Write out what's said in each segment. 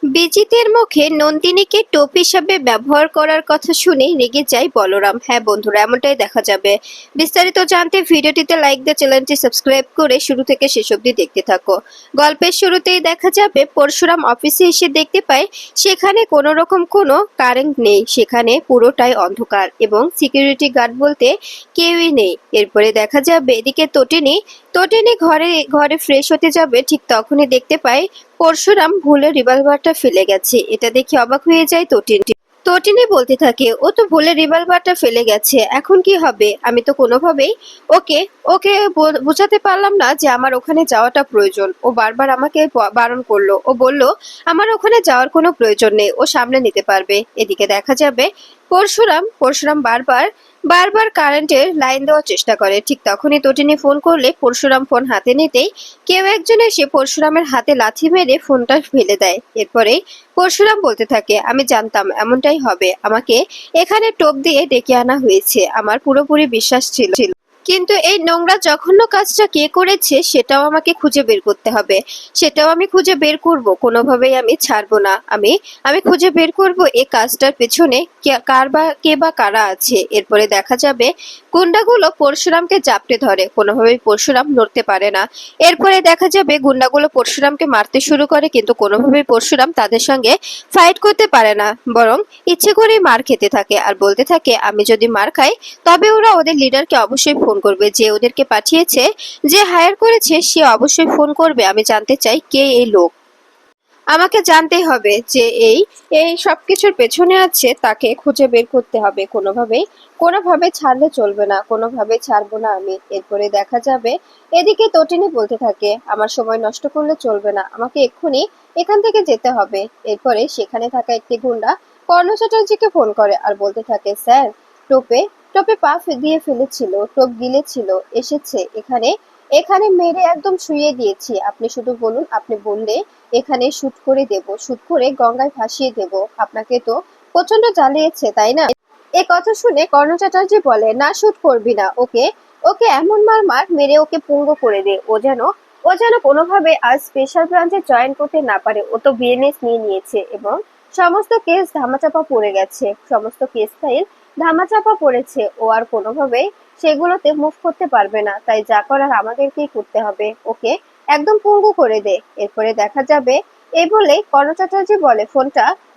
বিজিতের মুখে নন্দিনীকে টোপ হিসাবে ব্যবহার করার কথা শুনে রেগে যায় বলরাম। হ্যাঁ বন্ধুরা, এমনটাই দেখা যাবে। বিস্তারিত জানতে ভিডিওটিতে লাইক দিয়ে চ্যানেলটি সাবস্ক্রাইব করে শুরু থেকে শেষ অবধি দেখতে থাকো। গল্পের শুরুতেই দেখা যাবে পরশুরাম অফিসে এসে দেখতে পায় সেখানে কোনো রকম কোনো কারেন্ট নেই, সেখানে পুরোটাই অন্ধকার এবং সিকিউরিটি গার্ড বলতে কেউই নেই। এরপরে দেখা যাবে এদিকে তটিনী তটিনী ঘরে ঘরে ফ্রেশ হতে যাবে, ঠিক তখনই দেখতে পায় পরশুরাম ভুলে রিভলভারটা ফেলে গেছে। এটা দেখে অবাক হয়ে যায় তটিনী। তটিনী বলতে থাকে, ও তো ভুলে রিভলভারটা ফেলে গেছে, এখন কি হবে? আমি তো কোনোভাবেই ওকে ওকে বোঝাতে পারলাম না যে আমার ওখানে যাওয়াটা প্রয়োজন। ও বারবার আমাকে বারণ করলো। ও বলল আমার ওখানে যাওয়ার কোনো প্রয়োজন নেই, ও সামলে নিতে পারবে। এদিকে দেখা যাবে পরশুরাম পরশুরাম বারবার বারবার কারেন্টের লাইন দেওয়ার চেষ্টা করে। ঠিক তখনই তটিনী ফোন করলে পরশুরাম ফোন হাতে নিতেই কেউ একজন এসে পরশুরামের হাতে লাথি মেরে ফোনটা ফেলে দেয়। এরপরে পরশুরাম বলতে থাকে, আমি জানতাম এমনটাই হবে, আমাকে এখানে টোপ দিয়ে ডেকে আনা হয়েছে, আমার পুরোপুরি বিশ্বাস ছিল। কিন্তু এই নোংরা জঘন্য কাজটা কে করেছে সেটাও আমাকে খুঁজে বের করতে হবে, সেটাও আমি খুঁজে বের করব, কোনোভাবেই আমি ছাড়বো না। আমি আমি খুঁজে বের করব এই কাজটার পেছনে কে বা কারা আছে। এরপরে দেখা যাবে গুন্ডাগুলো পরশুরামকে জাপটে ধরে, কোনোভাবেই পরশুরাম নড়তে পারে না। এরপরে দেখা যাবে গুন্ডাগুলো পরশুরামকে মারতে শুরু করে, কিন্তু কোনোভাবেই পরশুরাম তাদের সঙ্গে ফাইট করতে পারে না, বরং ইচ্ছে করেই মার খেতে থাকে আর বলতে থাকে, আমি যদি মার খাই তবে ওরা ওদের লিডারকে অবশ্যই ফোন করবে, যে ওদেরকে পাঠিয়েছে, যে হায়ার করেছে সে অবশ্যই ফোন করবে। আমি জানতে চাই কে এই লোক, আমাকে জানতেই হবে যে এই এই সবকিছুর পেছনে আছে, তাকে খুঁজে বের করতে হবে। কোনোভাবে ছাড়লে চলবে না, কোনোভাবে ছাড়বো না আমি। এরপরে দেখা যাবে এদিকে তটিনী বলতে থাকে, আমার সময় নষ্ট করলে চলবে না, আমাকে এক্ষুনি এখান থেকে যেতে হবে। এরপরে সেখানে থাকা একটি গুন্ডা কর্ণ চ্যাটার্জিকে ফোন করে আর বলতে থাকে, স্যার, টোপে টোপে পা দিয়ে ফেলেছিল, টোপ গিলেছিল, এসেছে এখানে, এখানে মেরে একদম শুইয়ে দিয়েছি, আপনি শুধু বলুন, আপনি বললে এখানে শুট করে দেব, শুট করে গঙ্গায় ভাসিয়ে দেব। আপনাকে তো প্রচন্ড জ্বালিয়েছে তাই না? এ কথা শুনে কর্ণ চ্যাটার্জি বলে, না, শুট করবি না, ওকে ওকে এমন মার মেরে ওকে পঙ্গু করে দে, ও যেন কোনোভাবে আজ স্পেশাল ব্রাঞ্চে জয়েন করতে না পারে। ও তো বিএনএস নিয়ে নিয়েছে এবং সমস্ত কেস ধামাচাপা পড়ে গেছে, সমস্ত কেস ফাইল ধামাচাপা পড়েছে, ও আর কোনোভাবে সেগুলোতে মুভ করতে পারবে না, তাই যা করার আমাদেরকেই করতে হবে, ওকে একদম পঙ্গু করে দে। এরপরে দেখা যাবে এই বলে কর্ণ চ্যাটার্জি বলে,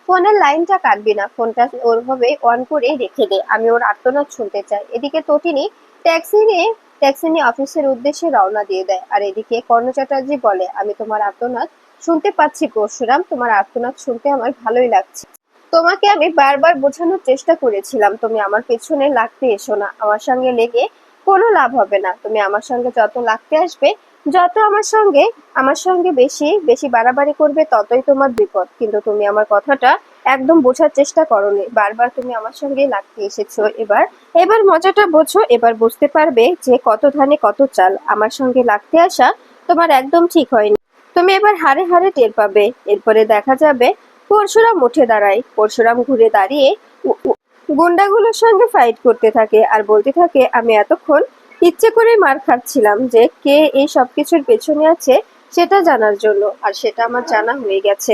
ফোনের লাইনটা কাটবি না, ফোনটা ওরভাবে অন করেই রেখে দে, আমি ওর আর্তনাদ শুনতে চাই। এদিকে তটিনী ট্যাক্সি নিয়ে অফিসের উদ্দেশ্যে রওনা দিয়ে দেয়। আর এদিকে কর্ণ চ্যাটার্জি বলে, আমি তোমার আর্তনাদ শুনতে পাচ্ছি পরশুরাম, তোমার আর্তনাদ শুনতে আমার ভালোই লাগছে। তোমাকে আমি বারবার বোঝানোর চেষ্টা করেছিলাম, তুমি আমার পেছনে লাগতে এসো না, আমার সঙ্গে লেগে কোনো লাভ হবে না। তুমি আমার সঙ্গে যত লাগতে আসবে, যত আমার সঙ্গে বেশি বেশি বাড়াবাড়ি করবে, ততই তোমার বিপদ। কিন্তু তুমি আমার কথাটা একদম বোঝার চেষ্টা করোনি, বারবার তুমি আমার সঙ্গে লাগতে এসেছো। এবার এবার মজাটা বোঝো, এবার বুঝতে পারবে যে কত ধানে কত চাল। আমার সঙ্গে লাগতে আসা তোমার একদম ঠিক হয়নি, তুমি এবার হাড়ে হাড়ে টের পাবে। এরপরে দেখা যাবে পরশুরাম উঠে দাঁড়ায়, পরশুরাম ঘুরে দাঁড়িয়ে গুন্ডাগুলোর সঙ্গে ফাইট করতে থাকে আর বলতে থাকে, আমি এতক্ষণ ইচ্ছে করে মার খাচ্ছিলাম যে কে এই সবকিছুর পেছনে আছে সেটা জানার জন্য, আর সেটা আমার জানা হয়ে গেছে।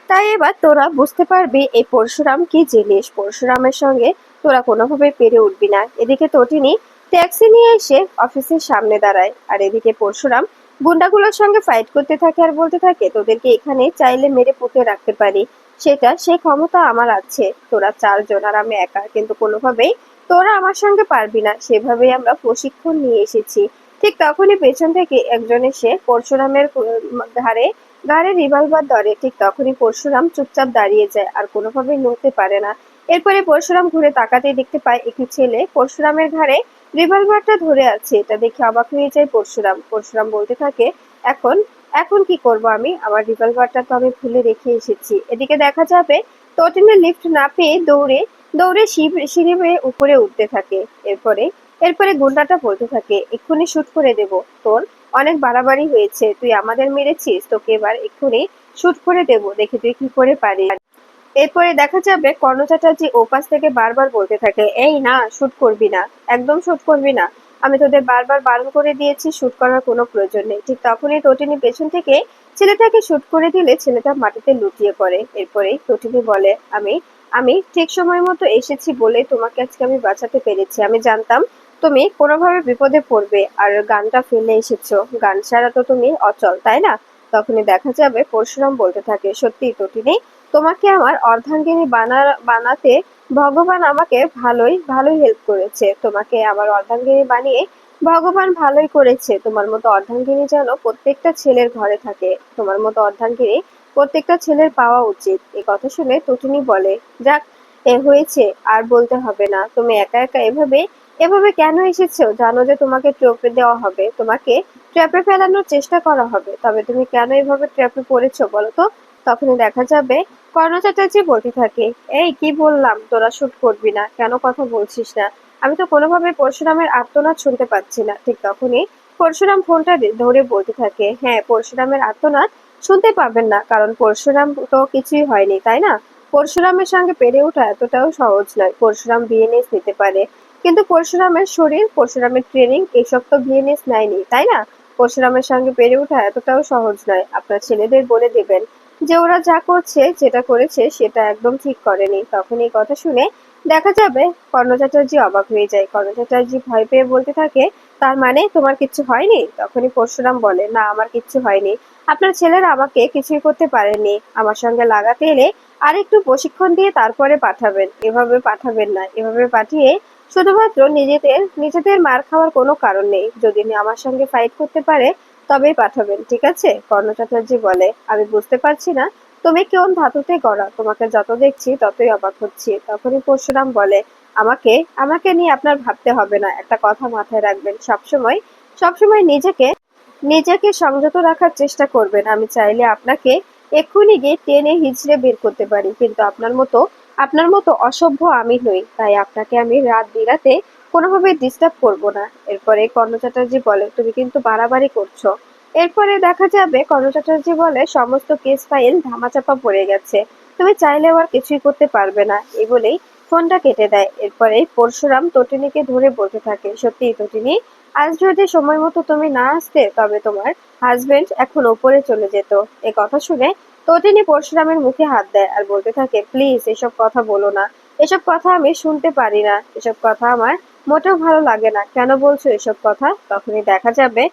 তাই এবার তোরা বুঝতে পারবি এই পরশুরাম কি জিনিস, পরশুরামের সঙ্গে তোরা কোনোভাবে পেরে উঠবি না। এদিকে তটিনী ট্যাক্সি নিয়ে এসে অফিসের সামনে দাঁড়ায়, আর এদিকে পরশুরাম গুন্ডাগুলোর সঙ্গে ফাইট করতে থাকে আর বলতে থাকে, তোদেরকে এখানে চাইলে মেরে পুঁতে রাখতে পারি, সেই ক্ষমতা আমার আছে। তোরা চারজন আর আমি একা, কিন্তু কোনোভাবেই তোরা আমার সঙ্গে পারবি না, সেভাবেই আমরা প্রশিক্ষণ নিয়ে এসেছি। ঠিক তখনই পেছন থেকে একজন এসে পরশুরামের ঘাড়ে ঘাড়ে রিভলভার ধরে। ঠিক তখনই পরশুরাম চুপচাপ দাঁড়িয়ে যায় আর কোনোভাবেই নড়তে পারে না। এরপরে পরশুরাম ঘুরে তাকাতেই দেখতে পায় একটি ছেলে পরশুরামের ঘাড়ে রিভলভারটা ধরে আছে। এটা দেখে অবাক হয়ে যায় পরশুরাম। পরশুরাম বলতে থাকে, এখন এখন কি করব আমি, আমার রিভলভারটা তো আমি ভুলে রেখে এসেছি। এদিকে দেখা যাবে তটিনী লিফট না পেয়ে দৌড়ে দৌড়ে সিঁড়ি বেয়ে উপরে উঠতে থাকে। এরপরে এরপরে গুন্ডাটা বলতে থাকে, এক্ষুনি শুট করে দেব, তোর অনেক বাড়াবাড়ি হয়েছে, তুই আমাদের মেরেছিস, তোকে এবার এক্ষুনি শুট করে দেব, দেখি তুই কি করে পারিস। এরপরে দেখা যাবে কর্ণ চ্যাটার্জি ওপাশ থেকে বারবার বলতে থাকে, এই না, শুট করবি না, একদম শুট করবি না, আমি তোদের বারবার বারণ করে দিয়েছি, শুট করার কোনো প্রয়োজন নেই। ঠিক তখনই তটিনী পেছন থেকে ছেলেটাকে শুট করে দিলে ছেলেটা মাটিতে লুটিয়ে পড়ে। এরপরেই তটিনী বলে, আমি আমি ঠিক সময় মতো এসেছি বলে তোমাকে আজকে আমি বাঁচাতে পেরেছি। আমি জানতাম তুমি কোনোভাবে বিপদে পড়বে আর গানটা ফেলে এসেছো, গান ছাড়া তো তুমি অচল, তাই না? তখনই দেখা যাবে পরশুরাম বলতে থাকে, সত্যি তটিনী, তোমাকে আমার অর্ধাঙ্গিনী বানাতে ভগবান আমাকে ভালোই ভালোই হেল্প করেছে। তোমাকে আমার অর্ধাঙ্গিনী বানিয়ে ভগবান ভালোই করেছে। তোমার মতো অর্ধাঙ্গিনী যেন প্রত্যেকটা ছেলের ঘরে থাকে। তোমার মতো অর্ধাঙ্গিনী প্রত্যেকটা ছেলের পাওয়া উচিত। এই কথা শুনে টুটুনি বলে, যাক, হয়েছে, আর বলতে হবে না। তুমি একা একা এভাবে এভাবে কেন এসেছো? জানো যে তোমাকে ট্র্যাপে দেওয়া হবে, তোমাকে ট্র্যাপে ফেলানোর চেষ্টা করা হবে, তবে তুমি কেন এভাবে ট্র্যাপে পড়েছো বলো তো? তখনই দেখা যাবে কর্ণ চ্যাটার্জি বলতে থাকে, এই কি বললাম, তোরা শুট করবি না কেন, কথা বলছিস না? আমি তো কোনোভাবে পরশুরামের আর্তনাদ শুনতে পাচ্ছি না। ঠিক তখনই পরশুরাম ফোনটা ধরে বলতে থাকে, হ্যাঁ, পরশুরামের আর্তনাদ শুনতে পাবেন না, কারণ পরশুরাম তো কিছুই হয়নি, তাই না? পরশুরামের সঙ্গে পেরে ওঠা এতটাও সহজ নয়। পরশুরাম বিএনএস নিতে পারে, কিন্তু পরশুরামের শরীর, পরশুরামের ট্রেনিং এসব তো বিএনএস নেয়নি, তাই না? পরশুরামের সঙ্গে পেরে ওঠা এতটাও সহজ নয়। আপনার ছেলেদের বলে দেবেন যে ওরা যা করছে, যেটা করেছে সেটা একদম ঠিক করেনি। তখন এই কথা শুনে দেখা যাবে কর্ণ চ্যাটার্জি অবাক হয়ে যায়। কর্ণ চ্যাটার্জি ভয় পেয়ে বলতে থাকে, তার মানে তোমার কিচ্ছু হয়নি? তখনই পরশুরাম বলে, না, আমার কিচ্ছু হয়নি। আপনার ছেলেরা আমাকে কিছুই করতে পারেনি। আমার সঙ্গে লাগাতে এলে আর একটু প্রশিক্ষণ দিয়ে তারপরে পাঠাবেন, এভাবে পাঠাবেন না। এভাবে পাঠিয়ে শুধুমাত্র নিজেদের নিজেদের মার খাওয়ার কোনো কারণ নেই। যদি আমার সঙ্গে ফাইট করতে পারে তবেই পাঠাবেন, ঠিক আছে? কর্ণ চ্যাটার্জি বলে, আমি বুঝতে পারছি না তুমি কোন ধাতুতে গড়া, তোমাকে যত দেখছি ততই অবাক হচ্ছি। তখনই পরশুরাম বলে, আমাকে আমাকে নিয়ে আপনার ভাবতে হবে না। একটা কথা মাথায় রাখবেন, সবসময় সবসময় নিজেকে নিজেকে সংযত রাখার চেষ্টা করবেন। আমি চাইলে আপনাকে এক্ষুনি গিয়ে টেনে হিঁচড়ে বের করতে পারি, কিন্তু আপনার মতো অসভ্য আমি নই, তাই আপনাকে আমি রাত বিরাতে কোনোভাবে ডিস্টার্ব করব না। এরপরে কর্ণ চ্যাটার্জি বলে, তুমি কিন্তু বাড়াবাড়ি করছো। এরপরে দেখা যাবে কর্ণ চ্যাটার্জি বলে, সমস্ত কেস ফাইল ধামাচাপা পড়ে গেছে, তুমি চাইলেও আর কিছুই করতে পারবে না। এই বলেই ফোনটা কেটে দেয়। এরপরে পরশুরাম তটিনীকে ধরে বলতে থাকে, সত্যি তটিনী, আজ যদি সময় মতো তুমি না আসতে তবে তোমার হাজবেন্ড এখন ওপরে চলে যেত। এ কথা শুনে তটিনী পরশুরামের মুখে হাত দেয় আর বলতে থাকে, প্লিজ এসব কথা বলো না। এসব কথা আমি শুনতে পারি না। এসব কথা আমার মোটেও ভালো লাগে না। কেন বলছো এসব কথা? তখনই দেখা যাবে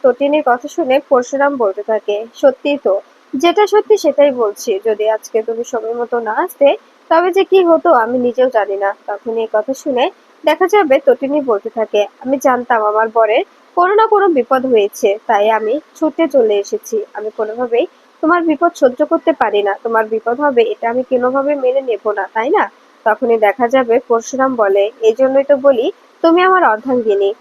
তটিনীর কথা শুনে পরশুরাম বলতে থাকে, সত্যি তো, যেটা সত্যি সেটাই বলছি। যদি আজকে তুমি সময় মতো না আসতে তবে যে কি হতো আমি নিজেও জানি না। তখন এই কথা শুনে দেখা যাবে তটিনী বলতে থাকে, আমি জানতাম আমার বরের কোনো না কোনো বিপদ হয়েছে, তাই আমি ছুটে চলে এসেছি। আমি কোনোভাবেই তোমার বিপদ সহ্য করতে পারি না। তোমার বিপদ হবে এটা আমি কোনোভাবে মেনে নেব না, তাই না? তখনই দেখা যাবে পরশুরাম বলে, এই জন্যই তো বলি তুমি আমার অর্ধাঙ্গিনী।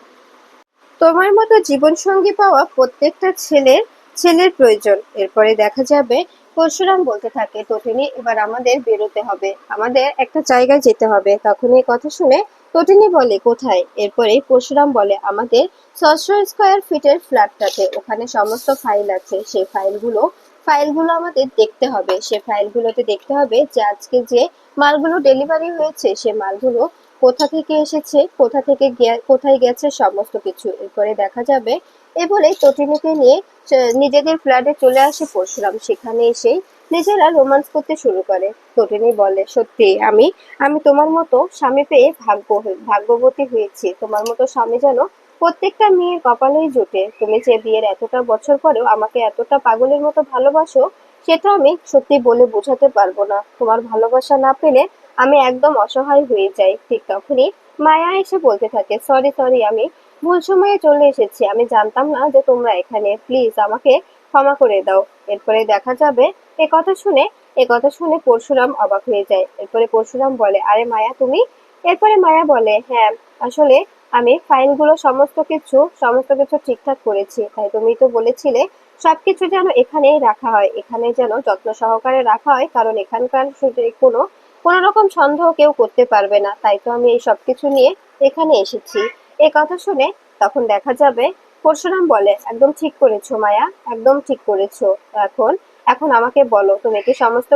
তোমার মতো জীবনসঙ্গী পাওয়া প্রত্যেকটা ছেলের ছেলের প্রয়োজন। এরপরে দেখা যাবে পরশুরাম বলতে থাকে, তটিনী, এবার আমাদের বেরোতে হবে, আমাদের একটা জায়গায় যেতে হবে। তখন এই কথা শুনে তটিনী বলে, কোথায়? এরপরে পরশুরাম বলে, আমাদের 600 স্কয়ার ফিটের ফ্ল্যাটটাতে, ওখানে সমস্ত ফাইল আছে। সেই ফাইলগুলো আমাদের দেখতে হবে। সে ফাইলগুলোতে দেখতে হবে যে আজকে যে মালগুলো ডেলিভারি হয়েছে সে মালগুলো কোথা থেকে এসেছে, কোথায় গেছে, সমস্ত কিছু। এরপরে দেখা যাবে এ বলে তটিনীকে নিয়ে নিজেদের ফ্ল্যাটে চলে আসে পরশুরাম। সেখানে এসে নিজেরা রোমান্স করতে শুরু করে। তটিনী বলে, সত্যি আমি আমি তোমার মতো স্বামী পেয়ে ভাগ্যবতী হয়েছি। তোমার মতো স্বামী যেন প্রত্যেকটা মেয়ের কপালেই জোটে। তুমি যে বিয়ের এতটা বছর পরেও আমাকে এতটা পাগলের মতো ভালোবাসো, সেটা আমি সত্যি বলে বোঝাতে পারবো না। তোমার ভালোবাসা না পেলে আমি একদম অসহায় হয়ে যাই। ঠিক তখনই মায়া এসে বলতে থাকে, সরি সরি, আমি ভুল সময়ে চলে এসেছি, আমি জানতাম না যে তোমরা এখানে, প্লিজ আমাকে ক্ষমা করে দাও। এরপরে দেখা যাবে এ কথা শুনে এ কথা শুনে পরশুরাম অবাক হয়ে যায়। এরপরে পরশুরাম বলে, আরে মায়া তুমি? এরপরে মায়া বলে, হ্যাঁ, আসলে আমি ফাইলগুলো সমস্ত কিছু ঠিকঠাক করেছি। তাই তুমি তো বলেছিলে সবকিছু যেন এখানেই রাখা হয়, এখানে যেন যত্ন সহকারে রাখা হয়, কারণ এখানকার কোনো কোনো রকম সন্দেহ কেউ করতে পারবে না। তাই তো আমি এই সবকিছু নিয়ে এখানে এসেছি। এ কথা শুনে তখন দেখা যাবে পরশুরাম বলে, একদম ঠিক করেছো মায়া, একদম ঠিক করেছো। এখন এখন আমাকে বলো, তুমি কি সমস্ত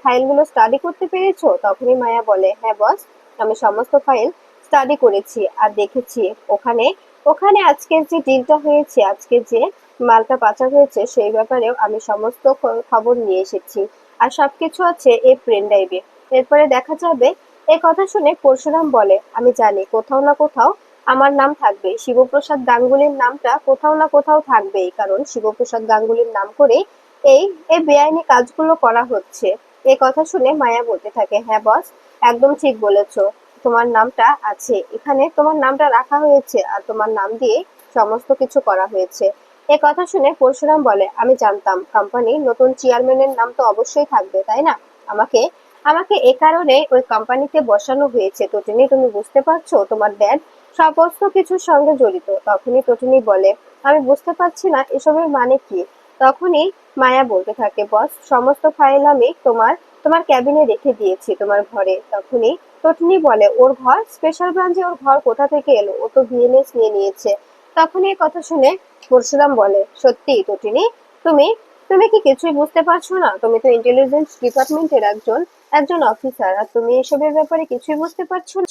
ফাইলগুলো স্টাডি করতে পেরেছো? তখনই মায়া বলে, হ্যাঁ বস, আমি সমস্ত ফাইল স্টাডি করেছি আর দেখেছি। ওখানে ওখানে আজকের যে ডিলটা হয়েছে, আজকে যে মালটা পাচার হয়েছে সেই ব্যাপারেও আমি সমস্ত খবর নিয়ে এসেছি, আর সবকিছু আছে এই পেন ড্রাইভে। এরপরে দেখা যাবে। এই কথা শুনে পরশুরাম বলে, আমি জানি কোথাও না কোথাও আমার নাম থাকবে, শিবপ্রসাদ গাঙ্গুলির নামটা কোথাও না কোথাও থাকবেই, কারণ শিবপ্রসাদ গাঙ্গুলির নাম করে এই এই বেআইনি কাজগুলো করা হচ্ছে। এই কথা শুনে মায়া বলতে থাকে, হ্যাঁ বস, একদম ঠিক বলেছো, তোমার নামটা আছে এখানে, তোমার নামটা রাখা হয়েছে আর তোমার নাম দিয়ে সমস্ত কিছু করা হয়েছে। এ কথা শুনে পরশুরাম বলে, আমি জানতাম কোম্পানির নতুন চেয়ারম্যানের নাম তো অবশ্যই থাকবে, তাই না? আমাকে আমাকে এ কারণে ওই কোম্পানিতে বসানো হয়েছে। তটিনী, তুমি বুঝতে পারছো তোমার ড্যাড সমস্ত কিছুর সঙ্গে জড়িত। তখনই তটিনী বলে, আমি বুঝতে পারছি না এসবের মানে কি। তখনই মায়া বলতে থাকে, বস, সমস্ত ফাইল আমি তোমার তোমার ক্যাবিনে রেখে দিয়েছি তোমার ঘরে। তখনই তটিনী বলে, ওর ঘর, স্পেশাল ব্রাঞ্চে ওর ঘর কোথা থেকে এলো? ও তো বিএনএস নিয়ে নিয়েছে। তখনই এই কথা শুনে পরশুরাম বলে, সত্যি তটিনী, তুমি তুমি কি কিছুই বুঝতে পারছো না? তুমি তো ইন্টেলিজেন্স ডিপার্টমেন্টের একজন একজন অফিসার, আর তুমি এসবের ব্যাপারে কিছুই বুঝতে পারছো না?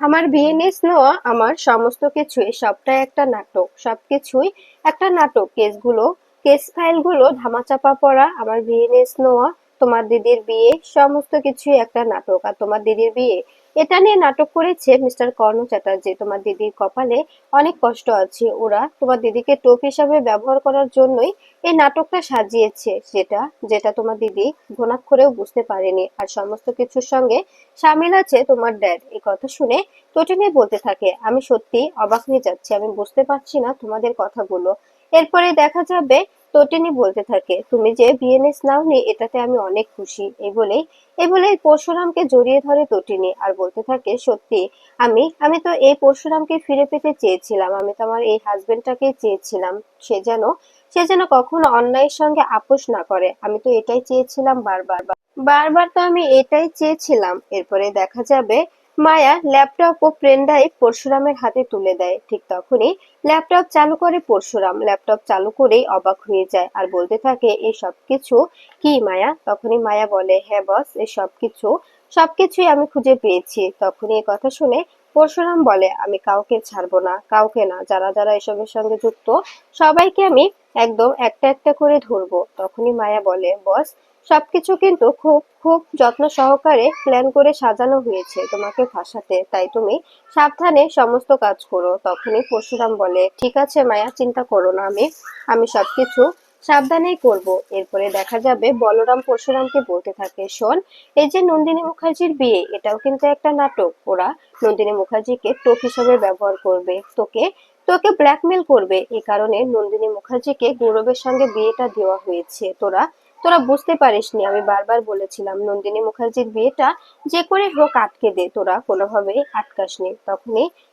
আমার বিএনএস নেওয়া, আমার সমস্ত কিছুই, সবটাই একটা নাটক, সবকিছুই একটা নাটক। কেস ফাইলগুলো ধামাচাপা পড়া, আমার বিএনএস নেওয়া, তোমার দিদির বিয়ে, সমস্ত কিছুই একটা নাটক। আর তোমার দিদির বিয়ে, এটা নিয়ে নাটক করেছে মিস্টার কর্ণ চ্যাটার্জি। তোমার দিদির কপালে অনেক কষ্ট আছে, ওরা তোমার দিদিকে টোপ হিসাবে ব্যবহার করার জন্যই এই নাটকটা সাজিয়েছে, যেটা যেটা তোমার দিদি ঘুণাক্ষরেও বুঝতে পারেনি। আর সমস্ত কিছুর সঙ্গে সামিল আছে তোমার ড্যাড। এই কথা শুনে টটিনি বলতে থাকে, আমি সত্যি অবাক হয়ে যাচ্ছি, আমি বুঝতে পারছি না তোমাদের কথাগুলো। এরপরে দেখা যাবে টটিনি বলতে থাকে, তুমি যে বিএনএস নাওনি এটাতে আমি অনেক খুশি। এই বলেই পরশুরামকে জড়িয়ে ধরে টটিনি আর বলতে থাকে, সত্যি আমি তো এই পরশুরামকে ফিরে পেতে চেয়েছিলাম, আমি তো আমার এই হাজবেন্ডটাকে চেয়েছিলাম। সে যেন কখনো অন্যায়ের সঙ্গে আপোষ না করে, আমি তো এটাই চেয়েছিলাম বারবার। বারবার তো আমি এটাই চেয়েছিলাম। এরপরে দেখা যাবে মায়া ল্যাপটপ ও পেন ড্রাইভ পরশুরামের হাতে তুলে দেয়। ঠিক তখনই ল্যাপটপ চালু করে পরশুরাম। ল্যাপটপ চালু করেই অবাক হয়ে যায় আর বলতে থাকে, এই সবকিছু কি মায়া? তখনই মায়া বলে, হ্যাঁ বস, এই সবকিছুই আমি খুঁজে পেয়েছি। তখনই এই কথা শুনে পরশুরাম বলে, আমি কাউকে ছাড়বো না, কাউকে না, যারা যারা এসবের সঙ্গে যুক্ত সবাইকে আমি একদম একটা একটা করে ধরবো। তখনই মায়া বলে, বস, সবকিছু কিন্তু খুব খুব যত্ন সহকারে প্ল্যান করে সাজানো হয়েছে তোমাকে ফাঁসাতে, তাই তুমি সাবধানে সমস্ত কাজ করো। তখনই পরশুরাম বলে, ঠিক আছে মায়া, চিন্তা করো না, আমি সবকিছু সাবধানেই করব। এরপরে দেখা যাবে বলরাম পরশুরামকে বলতে থাকে, শোন, এই যে নন্দিনী মুখার্জির বিয়ে, এটাও কিন্তু একটা নাটক। ওরা নন্দিনী মুখার্জিকে টোপ হিসেবে ব্যবহার করবে, তোকে তোকে ব্ল্যাকমেল করবে। এই কারণে নন্দিনী মুখার্জিকে গৌরবের সঙ্গে বিয়েটা দেওয়া হয়েছে। তোরা তোরা বুঝতে পারিসনি, আমি বারবার বলেছিলাম নন্দিনী মুখার্জির বিয়েটা যে করে হোক আটকে দে, তোরা কোনোভাবেই আটকাসনি।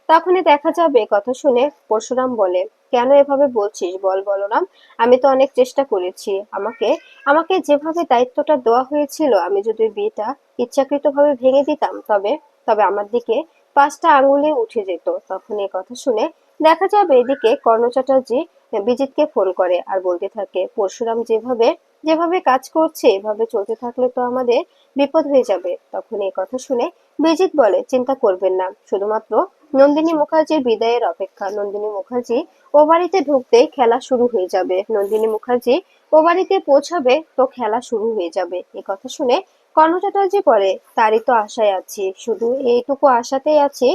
তখনই দেখা যাবে। কথা শুনে পরশুরাম বলে, কেন এভাবে বলছিস বল বলরাম, আমি তো অনেক চেষ্টা করেছি। আমাকে আমাকে যেভাবে দায়িত্বটা দেওয়া হয়েছিল, আমি যদি বিয়েটা ইচ্ছাকৃতভাবে ভেঙে দিতাম, তবে তবে আমার দিকে 5টা আঙুলে উঠে যেত। তখন এই কথা শুনে দেখা যাবে এদিকে কর্ণ চ্যাটার্জি বিজিতকে ফোন করে আর বলতে থাকে, পরশুরাম যেভাবে যেভাবে কাজ করছে এভাবে চলতে থাকলে তো আমাদের বিপদ হয়ে যাবে। তখন এই কথা শুনে বিজিত বলে, চিন্তা করবেন না, শুধুমাত্র নন্দিনী মুখার্জির বিদায়ের অপেক্ষা। নন্দিনী মুখার্জি ও বাড়িতে ঢুকতেই খেলা শুরু হয়ে যাবে, নন্দিনী মুখার্জি ও বাড়িতে পৌঁছাবে তো খেলা শুরু হয়ে যাবে। এই কথা শুনে কর্ণ চ্যাটার্জি বলে, তারই তো আশায় আছি, শুধু এইটুকু আশাতেই আছি,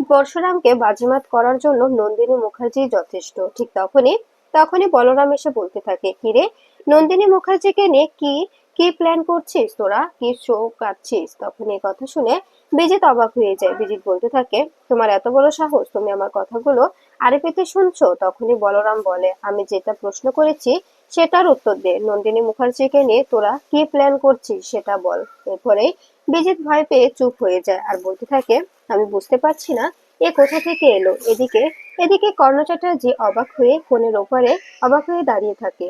পরশুরামকে বাজিমাত করার জন্য নন্দিনী মুখার্জি যথেষ্ট। ঠিক তখনই বলরাম এসে বলতে থাকে, কিরে, নন্দিনী মুখার্জিকে নিয়ে কি কি প্ল্যান করছিস তোরা, কি শো কাটছিস? তখন এই কথা শুনে বিজিত অবাক হয়ে যায়। বিজিত বলতে থাকে, তোমার এত বড় সাহস, তুমি আমার কথাগুলো আড়ে পেতে শুনছো? তখনই বলরাম বলে, আমি যেটা প্রশ্ন করেছি সেটার উত্তর দে, নন্দিনী মুখার্জিকে নিয়ে তোরা কি প্ল্যান করছিস সেটা বল। এরপরে বিজিত ভয় পেয়ে চুপ হয়ে যায় আর বলতে থাকে, আমি বুঝতে পারছি না এ কোথা থেকে এলো। এদিকে এদিকে কর্ণ চ্যাটার্জি অবাক হয়ে ফোনের ওপারে অবাক হয়ে দাঁড়িয়ে থাকে।